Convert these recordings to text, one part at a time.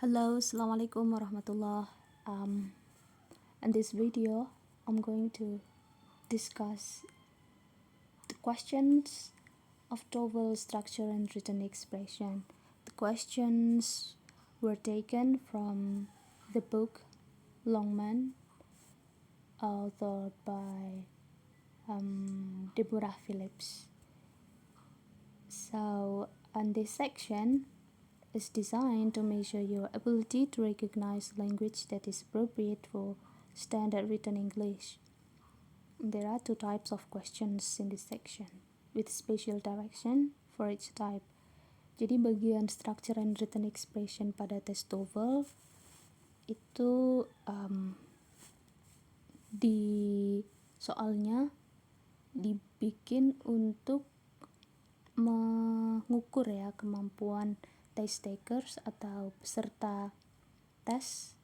Hello, Assalamualaikum warahmatullah. In this video, I'm going to discuss the questions of TOEFL structure and written expression. The questions were taken from the book Longman, authored by Deborah Phillips. So, on this section is designed to measure your ability to recognize language that is appropriate for standard written English. There are two types of questions in this section, with special direction for each type. Jadi bagian structure and written expression pada tes TOEFL itu di soalnya dibikin untuk mengukur ya kemampuan test takers atau peserta tes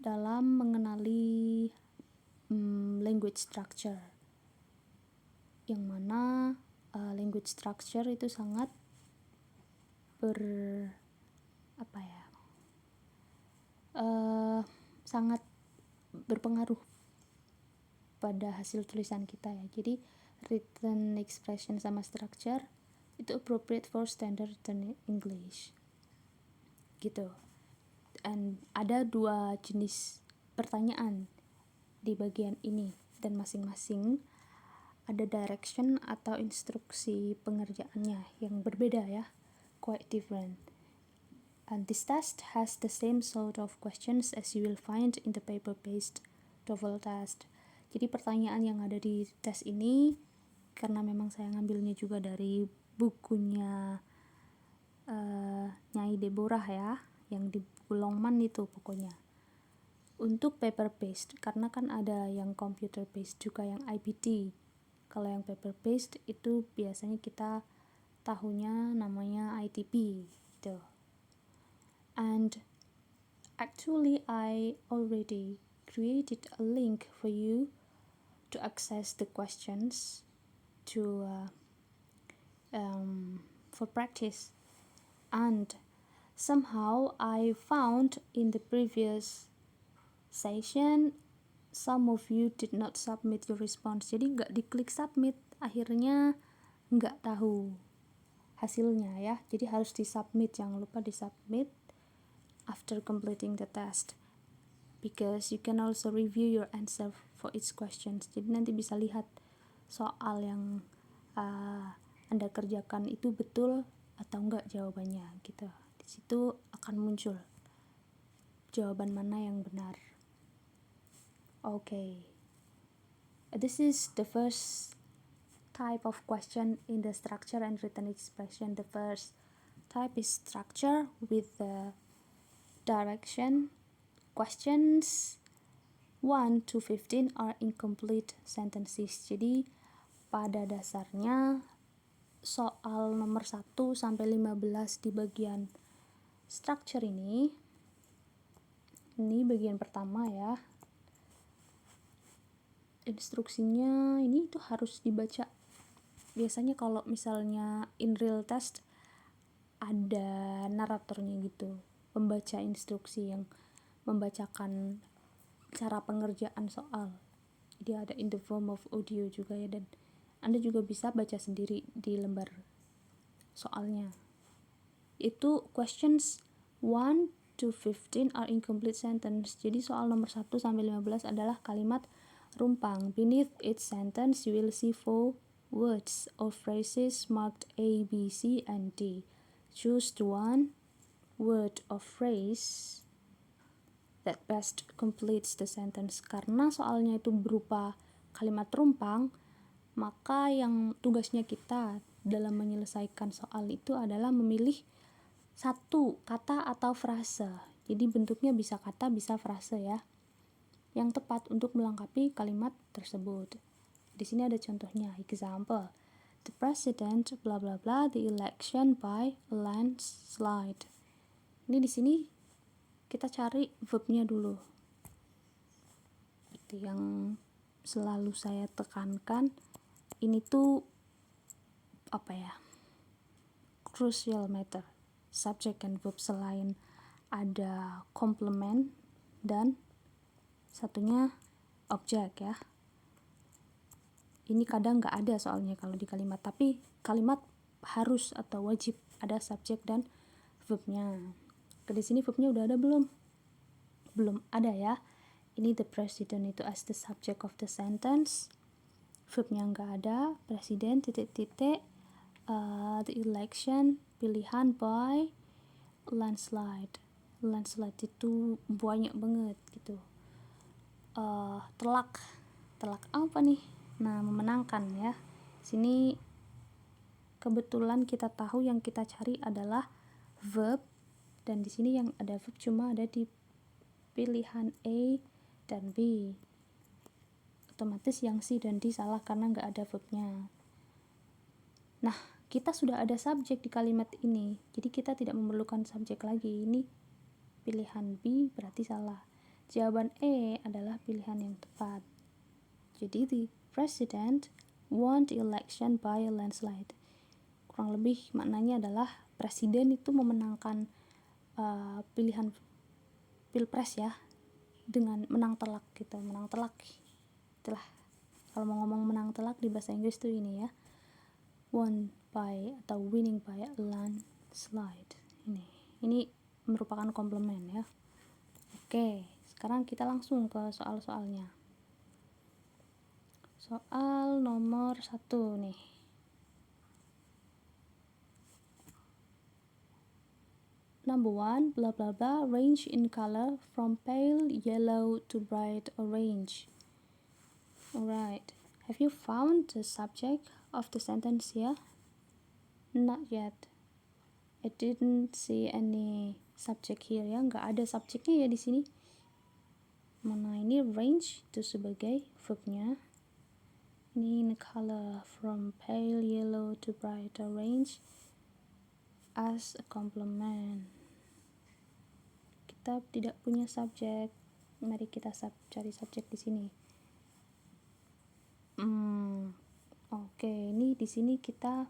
dalam mengenali language structure, yang mana language structure itu sangat sangat berpengaruh pada hasil tulisan kita ya. Jadi written expression sama structure itu appropriate for standard written English gitu. Dan ada dua jenis pertanyaan di bagian ini, dan masing-masing ada direction atau instruksi pengerjaannya yang berbeda ya, quite different. And this test has the same sort of questions as you will find in the paper-based TOEFL test. Jadi pertanyaan yang ada di tes ini, karena memang saya ngambilnya juga dari bukunya Nyai Deborah ya, yang di buku Longman itu pokoknya. Untuk paper based, karena kan ada yang computer based juga, yang IPT. Kalau yang paper based itu biasanya kita tahunya namanya ITP gitu. And actually I already created a link for you to access the questions to for practice. And somehow I found in the previous session some of you did not submit your response. Jadi nggak diklik submit, akhirnya nggak tahu hasilnya ya. Jadi harus disubmit, jangan lupa disubmit after completing the test, because you can also review your answer for each questions. Jadi nanti bisa lihat soal yang Anda kerjakan itu betul atau enggak jawabannya gitu. Di situ akan muncul jawaban mana yang benar. Okay. This is the first type of question in the structure and written expression. The first type is structure with the direction. Questions 1 to 15 are incomplete sentences. Jadi pada dasarnya soal nomor 1 sampai 15 di bagian structure ini bagian pertama ya. Instruksinya ini tuh harus dibaca. Biasanya kalau misalnya in real test ada naratornya gitu, pembaca instruksi yang membacakan cara pengerjaan soal. Jadi ada in the form of audio juga ya, dan Anda juga bisa baca sendiri di lembar soalnya. Itu questions 1 to 15 are incomplete sentence. Jadi soal nomor 1 sampai 15 adalah kalimat rumpang. Beneath each sentence you will see 4 words or phrases marked A, B, C, and D. Choose the one word or phrase that best completes the sentence. Karena soalnya itu berupa kalimat rumpang, maka yang tugasnya kita dalam menyelesaikan soal itu adalah memilih satu kata atau frase. Jadi bentuknya bisa kata, bisa frase ya, yang tepat untuk melengkapi kalimat tersebut. Di sini ada contohnya, example. The president bla bla bla the election by a landslide. Ini di sini kita cari verbnya dulu. Itu yang selalu saya tekankan. Ini tuh crucial matter, subject and verb selain ada complement, dan satunya objek ya. Ini kadang nggak ada soalnya kalau di kalimat, tapi kalimat harus atau wajib ada subjek dan verbnya. Di sini verbnya udah ada belum? Belum ada ya. Ini the president itu as the subject of the sentence. Verbnya nggak ada. Presiden titik-titik the election, pilihan by landslide. Landslide itu banyak banget gitu. Telak apa nih? Nah, memenangkan ya. Sini kebetulan kita tahu yang kita cari adalah verb, dan di sini yang ada verb cuma ada di pilihan A dan B. Otomatis yang C dan D salah karena nggak ada verbnya. Nah, kita sudah ada subjek di kalimat ini, jadi kita tidak memerlukan subjek lagi. Ini pilihan B berarti salah. Jawaban E adalah pilihan yang tepat. Jadi the president won the election by a landslide. Kurang lebih maknanya adalah presiden itu memenangkan pilihan pilpres ya, dengan menang telak gitu. Menang telak itulah, kalau mau ngomong menang telak di bahasa Inggris tuh ini ya, won by atau winning by a landslide. Ini merupakan komplement ya. Oke, sekarang kita langsung ke soal-soalnya. Soal nomor 1 nih. Number 1, blah blah blah, range in color from pale yellow to bright orange. Alright, have you found the subject of the sentence here? Not yet. I didn't see any subject here ya, nggak ada subjeknya ya di sini. Mana ini range itu sebagai verbnya. Ini in color from pale yellow to bright orange as a complement. Kita tidak punya subjek. Mari kita cari subjek di sini. Oke, ini di sini kita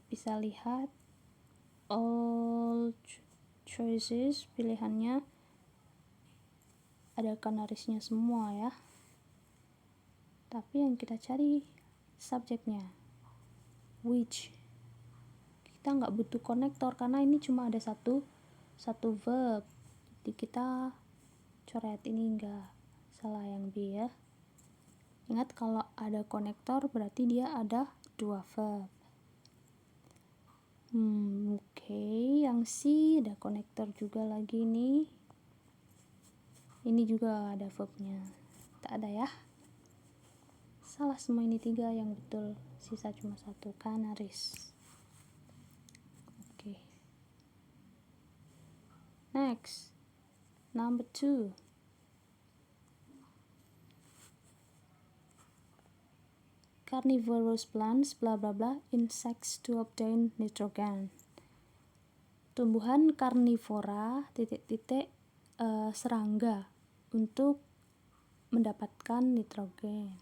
bisa lihat all choices, pilihannya ada kanarisnya semua ya. Tapi yang kita cari subjeknya, which. Kita nggak butuh konektor karena ini cuma ada satu verb. Jadi kita coret ini, enggak salah yang B ya. Ingat kalau ada konektor berarti dia ada 2 verb. Oke, yang C ada konektor juga lagi nih. Ini juga ada verbnya. Tak ada ya. Salah semua ini 3 yang betul. Sisa cuma 1, kanaris. Oke. Next. Number 2. Carnivorous plants bla bla bla insects to obtain nitrogen. Tumbuhan karnivora titik-titik serangga untuk mendapatkan nitrogen.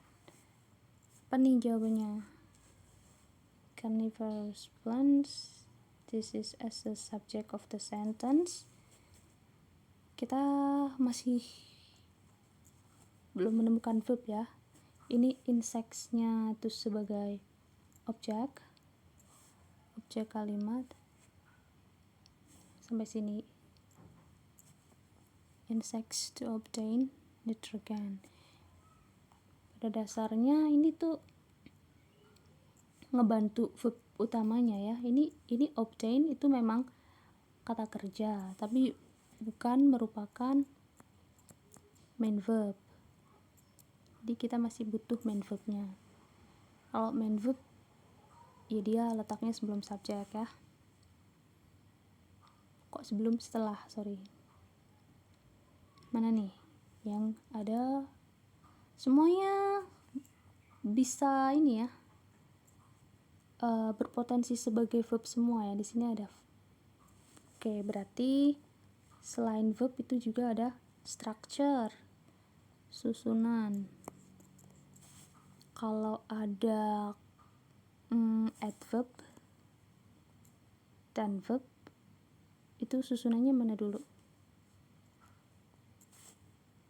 Apa nih jawabannya? Carnivorous plants, this is as the subject of the sentence. Kita masih belum menemukan verb ya. Ini insects-nya itu sebagai objek kalimat. Sampai sini. Insects to obtain nitrogen. Pada dasarnya ini tuh ngebantu verb utamanya ya. Ini obtain itu memang kata kerja, tapi bukan merupakan main verb. Jadi kita masih butuh main verbnya. Kalau main verb ya dia letaknya sebelum subjek ya. Kok setelah, sorry. Mana nih yang ada semuanya bisa ini ya, berpotensi sebagai verb semua ya. Di sini ada. Oke, berarti selain verb itu juga ada structure, susunan. Kalau ada adverb dan verb Itu susunannya mana dulu?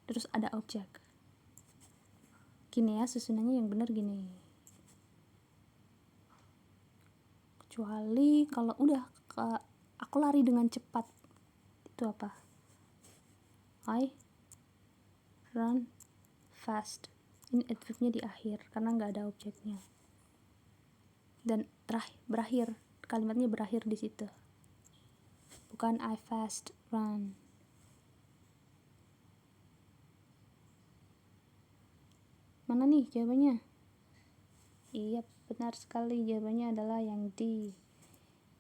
Terus ada objek. Gini ya, susunannya yang benar gini. Kecuali kalau udah aku lari dengan cepat. Itu apa? I run fast. Ini adverbnya di akhir karena nggak ada objeknya. Dan berakhir. Kalimatnya berakhir di situ. Bukan I fast run. Mana nih jawabannya? Iya, benar sekali. Jawabannya adalah yang D.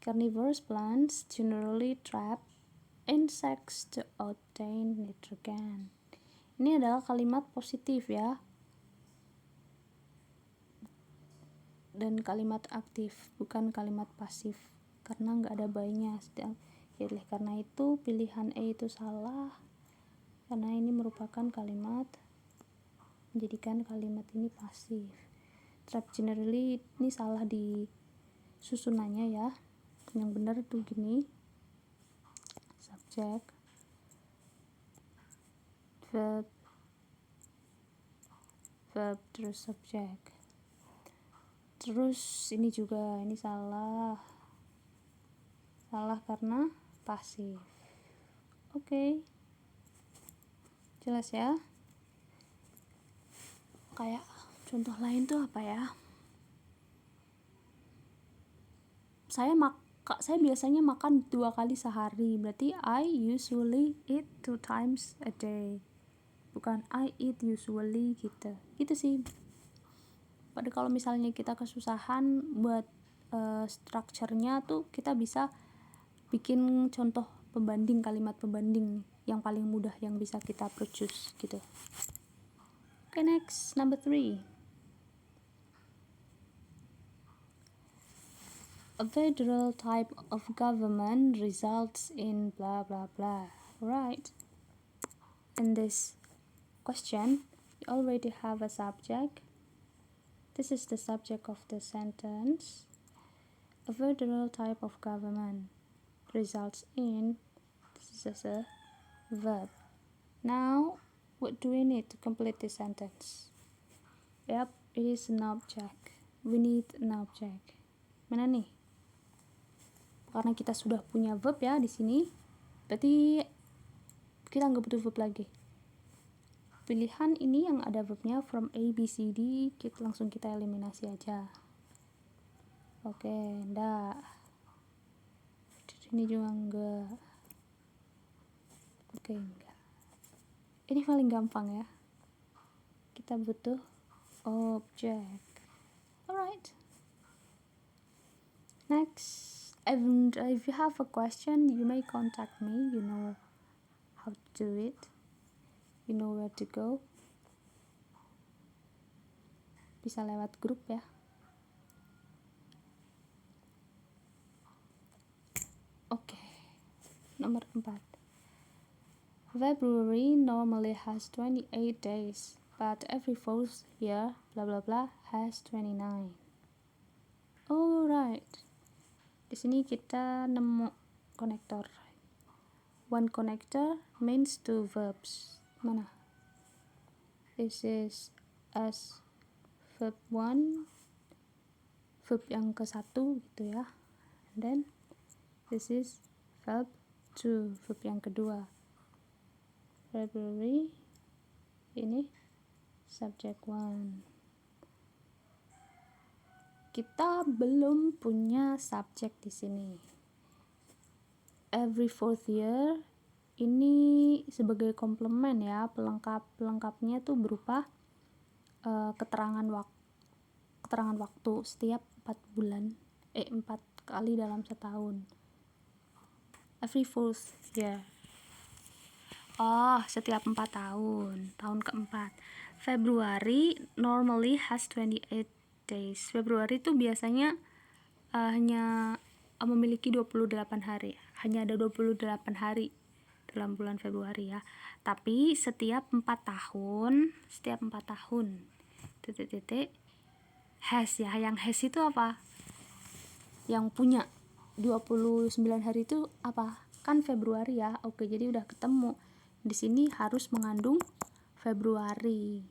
Carnivorous plants generally trap insects to obtain nitrogen. Ini adalah kalimat positif ya. Dan kalimat aktif, bukan kalimat pasif. Karena nggak ada by-nya. Oleh karena itu, pilihan E itu salah. Karena ini merupakan kalimat, menjadikan kalimat ini pasif. Trap generally ini salah di susunannya ya. Yang benar tuh gini. Subject, verb, terus subject. Terus ini juga, ini salah karena pasif. Oke. Jelas ya? Kayak contoh lain tuh apa ya? Saya biasanya makan 2 kali sehari. Berarti I usually eat 2 times a day. Bukan I eat usually gitu. Gitu sih. Pada kalau misalnya kita kesusahan buat strukturnya tuh, kita bisa bikin contoh pembanding, kalimat pembanding yang paling mudah yang bisa kita produce gitu. Okay, next, number 3. A federal type of government results in blah blah blah. Right. In this question, you already have a subject. This is the subject of the sentence. A federal type of government results in, this is just a verb. Now, what do we need to complete this sentence? Yep, it is an object. We need an object. Mana nih? Karena kita sudah punya verb ya di sini, berarti kita nggak butuh verb lagi. Pilihan ini yang ada verbnya from A, B, C, D, langsung kita eliminasi aja. Oke, enggak. Ini juga enggak. Oke, enggak. Ini paling gampang ya. Kita butuh object. Alright. Next, and if you have a question, you may contact me. You know how to do it. You know where to go. Bisa lewat grup ya. Oke. Nomor 4. February normally has 28 days, but every fourth year, blah blah blah, has 29. Alright. Di sini kita nemu konektor. One connector means 2 verbs. Mana? This is as verb 1, verb yang ke-1 gitu ya. And then this is verb 2, verb yang kedua. February ini subject 1. Kita belum punya subject di sini. Every fourth year ini sebagai komplement ya, pelengkapnya tuh berupa keterangan waktu setiap 4 kali dalam setahun. Every fourth year. Setiap 4 tahun. Tahun keempat. February normally has 28 days. Februari itu biasanya hanya memiliki 28 hari. Hanya ada 28 hari dalam bulan Februari ya. Tapi setiap 4 tahun, has ya. Yang has itu apa? Yang punya 29 hari itu apa? kan Februari ya. Oke, jadi udah ketemu. Di sini harus mengandung Februari.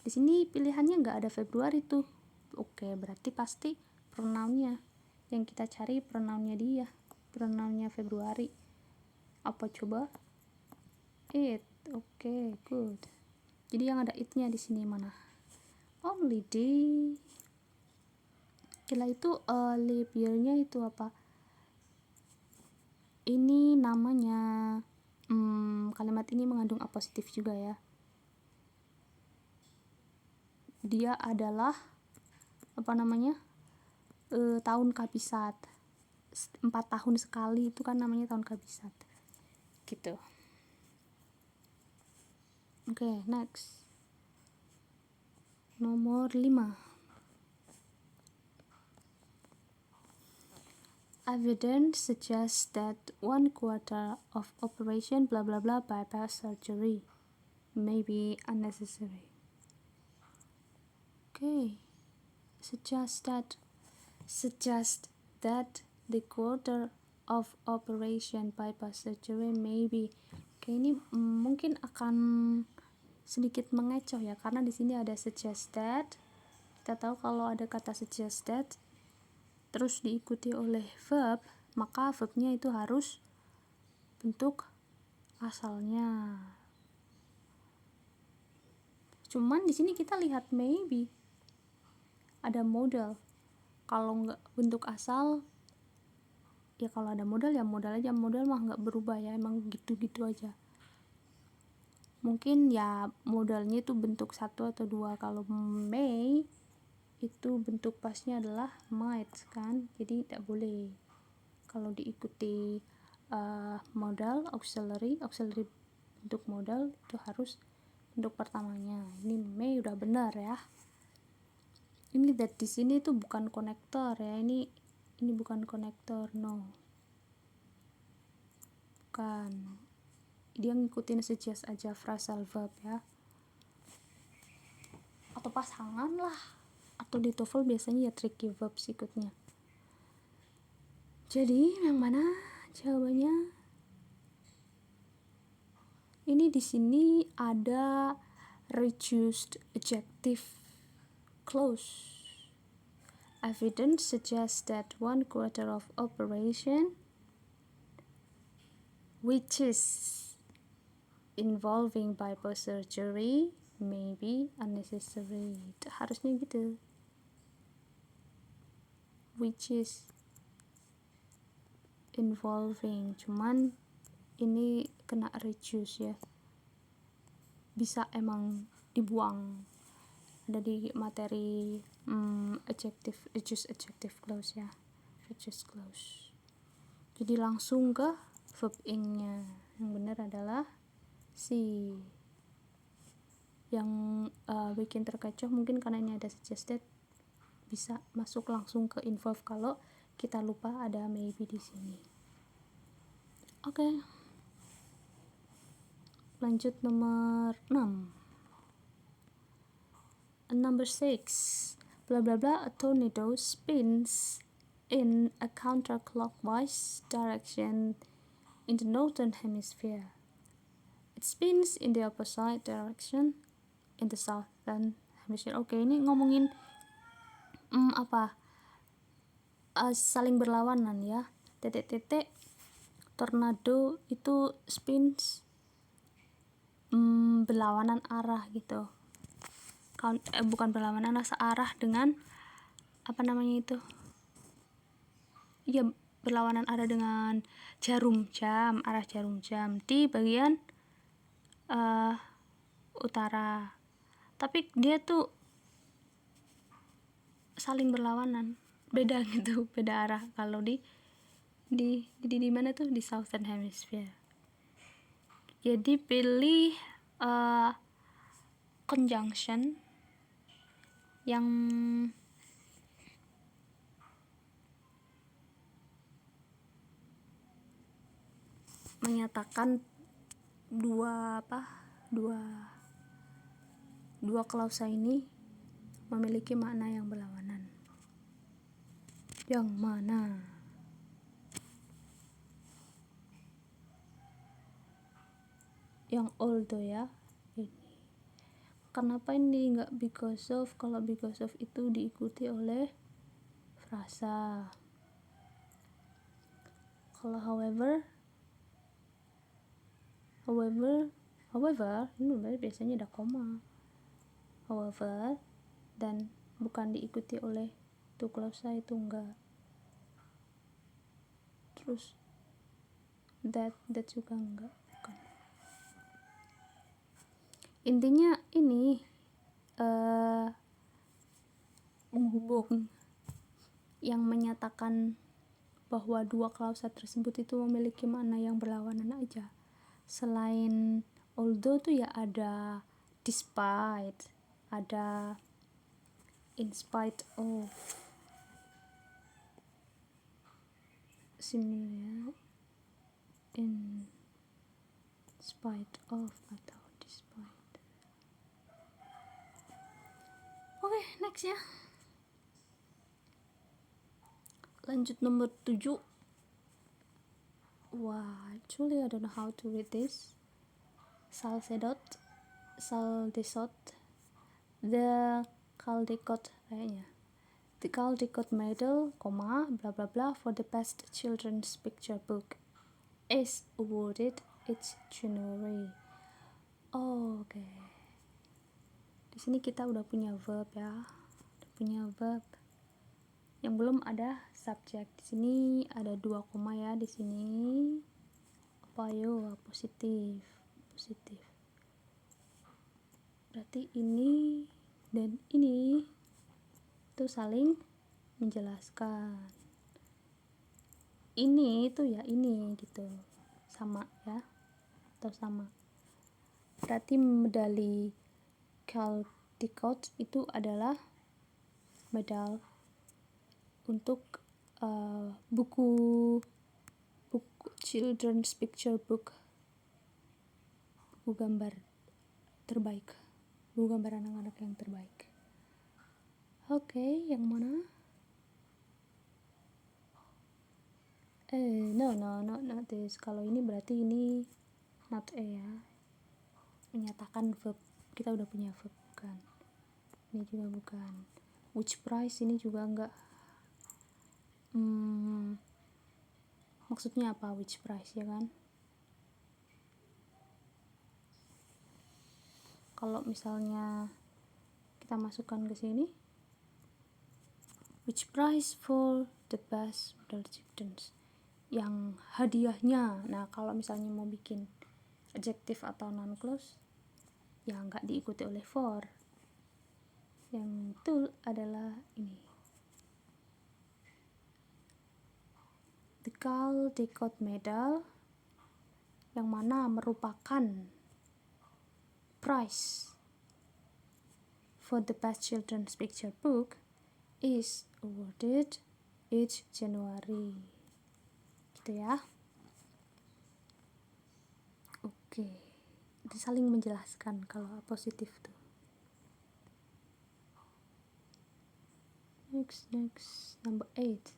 Di sini pilihannya nggak ada Februari tuh. Oke, berarti pasti pronounnya yang kita cari pronounnya dia, pronounnya Februari. Apa coba? It. Oke, good. Jadi yang ada it-nya di sini mana? Only day. Setelah itu leap year-nya itu apa? Ini namanya kalimat ini mengandung apositif juga ya. Dia adalah apa namanya? Tahun kabisat. 4 tahun sekali itu kan namanya tahun kabisat. Gitu. Oke, next. Nomor 5. Evidence suggests that 1/4 of operation blah blah blah bypass surgery may be unnecessary. Okay, suggest that the quarter of operation bypass surgery may be. Oke, ini mungkin akan sedikit mengecoh ya, karena di sini ada suggest that. Kita tahu kalau ada kata suggest that terus diikuti oleh verb, maka verbnya itu harus bentuk asalnya. Cuman di sini kita lihat maybe ada modal. Kalau nggak bentuk asal, ya kalau ada modal ya modal aja. Modal mah nggak berubah ya, emang gitu-gitu aja. Mungkin ya modalnya itu bentuk 1 atau 2. Kalau may itu bentuk pasnya adalah might kan, jadi tidak boleh kalau diikuti modal auxiliary bentuk modal itu harus bentuk pertamanya. Ini may udah benar ya. Ini that di sini tuh bukan konektor ya, ini bukan konektor, no, bukan, dia ngikutin suggest aja phrasal verb ya, atau pasangan lah, atau di TOEFL biasanya ya tricky verbs ikutnya. Jadi yang mana jawabannya? Ini di sini ada reduced adjective clause. Evidence suggests that 1/4 of operation which is involving bypass surgery may be unnecessary. Itu harusnya gitu. Which is involving, cuman ini kena reduce ya, bisa emang dibuang, ada di materi reduce adjective clause ya, reduce clause. Jadi langsung ke verb ing-nya. Yang benar adalah C. Yang bikin terkecoh mungkin karena ini ada suggested, bisa masuk langsung ke involve kalau kita lupa ada maybe di sini. Oke. Lanjut nomor 6. Number 6. Blah blah blah, a tornado spins in a counterclockwise direction in the northern hemisphere. It spins in the opposite direction in the southern hemisphere. Oke, ini ngomongin saling berlawanan ya. Titik-titik tornado itu spins berlawanan arah gitu. Bukan berlawanan arah, searah dengan apa namanya itu? Ya, berlawanan arah dengan jarum jam, arah jarum jam di bagian utara. Tapi dia tuh saling berlawanan, beda gitu, beda arah kalau di mana tuh, di southern hemisphere. Jadi pilih conjunction yang menyatakan dua klausa ini memiliki makna yang berlawanan. Yang mana? yang although ya. Ini kenapa ini nggak because of? Kalau because of itu diikuti oleh frasa. Kalau however ini biasanya ada koma. However, dan bukan diikuti oleh to clausa, itu enggak. Terus that juga enggak, bukan. Intinya ini menghubung yang menyatakan bahwa dua klausa tersebut itu memiliki makna yang berlawanan aja. Selain although tuh ya ada despite, ada in spite of, similar in spite of atau despite. Oke, next ya. Lanjut nomor 7. Wah, actually I don't know how to read this. Salsedot, the Caldecott kayaknya. The Caldecott Medal, blah blah blah for the best children's picture book is awarded each January. Oh, oke. Di sini kita udah punya verb ya. Udah punya verb. Yang belum ada subjek. Di sini ada 2 koma ya di sini. Apa yo? Positif. Berarti ini dan ini itu saling menjelaskan. Ini itu ya ini gitu. Sama ya. Atau sama. Berarti medali Caldecott itu adalah medal untuk buku children's picture book, buku gambar terbaik, buku gambar anak-anak yang terbaik. Oke, yang mana? No, not this. Kalau ini berarti ini not A ya. Menyatakan verb. Kita udah punya verb, bukan. Ini juga bukan. Which price ini juga enggak. Maksudnya apa which price ya kan? Kalau misalnya kita masukkan ke sini, which price for the best model students, yang hadiahnya. Nah, kalau misalnya mau bikin adjective atau noun clause, ya nggak diikuti oleh for. Yang itu adalah ini. The Caldecott Medal, yang mana merupakan prize for the best children's picture book, is awarded each January. Gitu ya. Oke. Itu saling menjelaskan kalau positif tuh. Next number 8.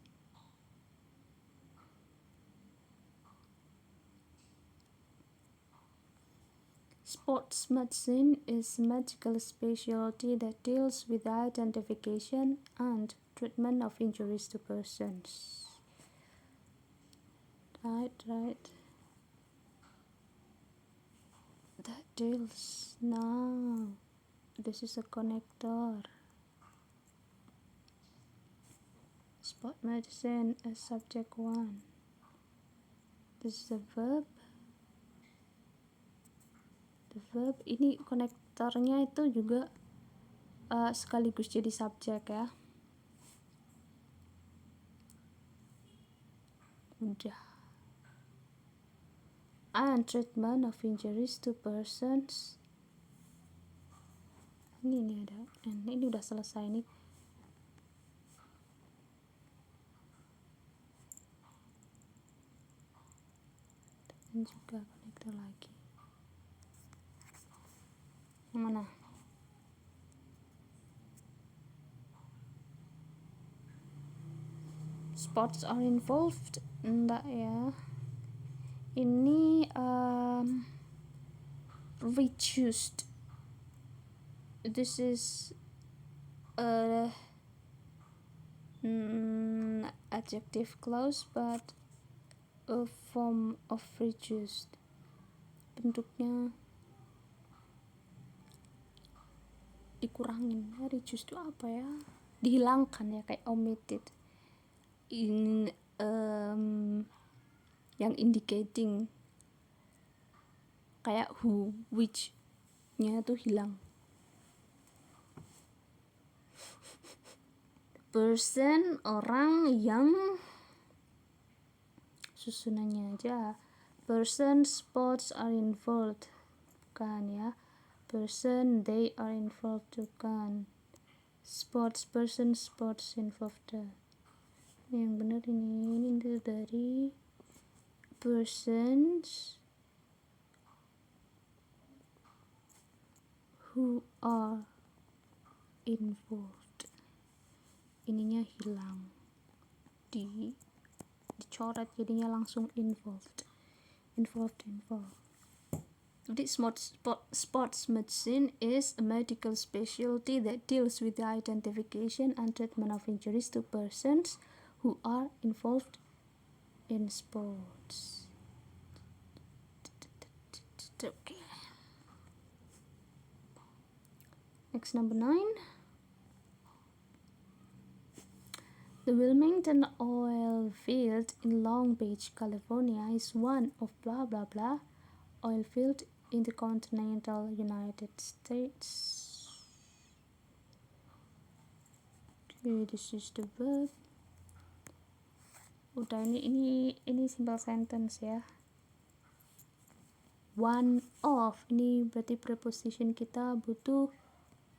Sports medicine is a medical specialty that deals with the identification and treatment of injuries to persons. Right. That deals. Now, this is a connector. Sport medicine as subject 1. This is a verb. The verb ini konektornya itu juga sekaligus jadi subjek ya. Udah. And treatment of injuries to persons. Ini ada. Ini udah selesai nih. Dan juga konektor lagi. Yang mana? Sports are involved? Enggak ya. Ini reduced. This is a adjective clause but a form of reduced. Bentuknya dikurangin. Reduced itu apa ya? Dihilangkan ya, kayak omitted. Yang indicating kayak who, which nya tuh hilang. Person, orang yang, susunannya aja. Person, sports are involved, bukan ya. Person, they are involved, bukan. Sports, person, sports involved. Yang benar ini dari persons who are involved. Ininya hilang, dicoret jadinya langsung involved. Jadi sports medicine is a medical specialty that deals with the identification and treatment of injuries to persons who are involved in sports. Okay. Next, number 9. The Wilmington oil field in Long Beach, California is one of blah blah blah oil field in the continental United States. Okay, this is the verb. Udah, ini simple sentence ya. One of, ini berarti preposition kita butuh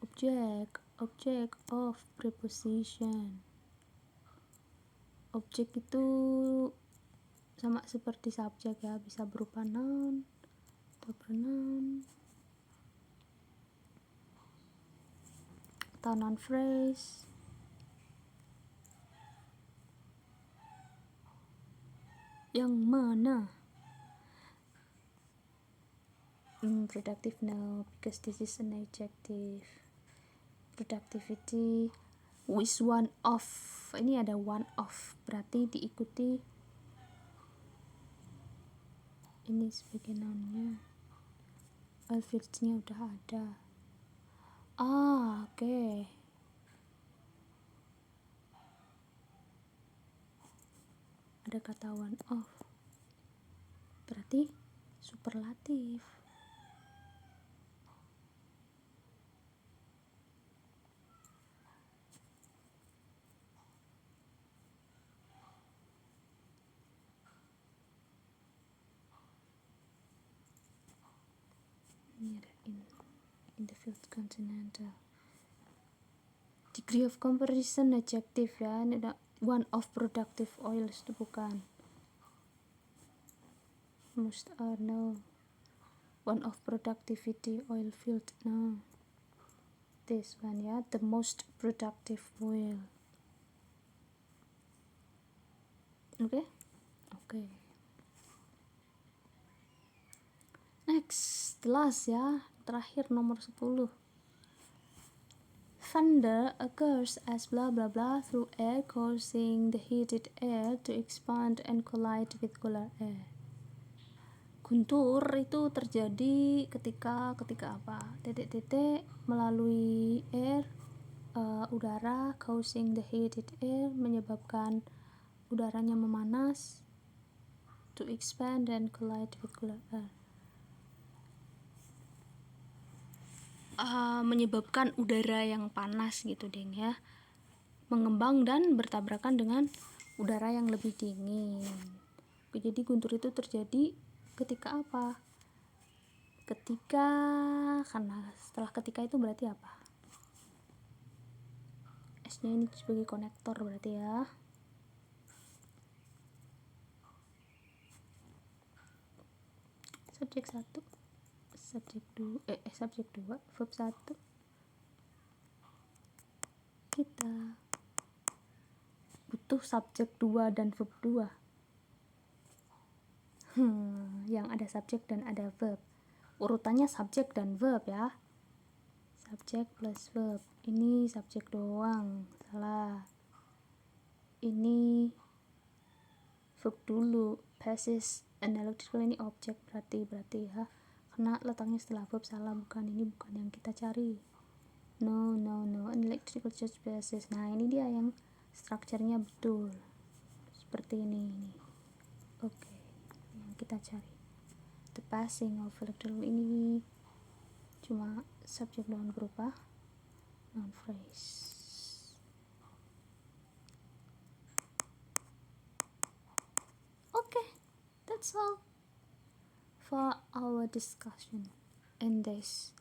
object of preposition. Objek itu sama seperti subjek ya, bisa berupa noun atau pronoun atau noun phrase. Yang mana? Productive no, because this is an adjective. Productivity with one of, ini ada one of, berarti diikuti ini sebagai nounnya. Oil fields-nya udah ada. Oke. Ada kata one of, berarti superlatif. Ini ada in the field continental. Degree of comparison adjective ya, ini ada one of productive oils itu bukan. Most are no. One of productivity oil field no. This one ya, the most productive oil. Oke. Next, last ya, terakhir nomor 10. Thunder occurs as blah blah blah through air, causing the heated air to expand and collide with cooler air. Guntur itu terjadi ketika apa? Titik-titik melalui air, udara, causing the heated air, menyebabkan udaranya memanas, to expand and collide with cooler air. Menyebabkan udara yang panas gitu deh ya, mengembang dan bertabrakan dengan udara yang lebih dingin. Jadi guntur itu terjadi ketika apa? Karena setelah ketika itu berarti apa? S-nya ini sebagai konektor berarti ya. Subjek 1, subjek 2, verb 1. Kita butuh subjek 2 dan verb 2. Yang ada subjek dan ada verb. urutannya subjek dan verb ya, subjek plus verb. Ini subjek doang, salah. Ini verb dulu, passive and electrical ini objek berarti ya, karena letaknya setelah verb, salah, ini bukan yang kita cari. No, an electrical charge passes. Nah ini dia yang strukturnya betul seperti ini. Oke, yang kita cari the passing of electrical ini cuma subjek doang berupa noun phrase. Okay, that's all for our discussion in this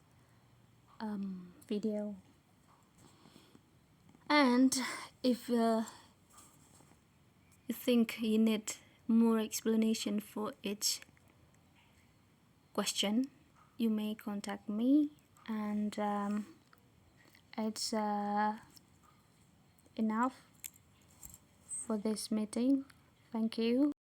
video. And if you think you need more explanation for each question, you may contact me, and it's enough for this meeting. Thank you.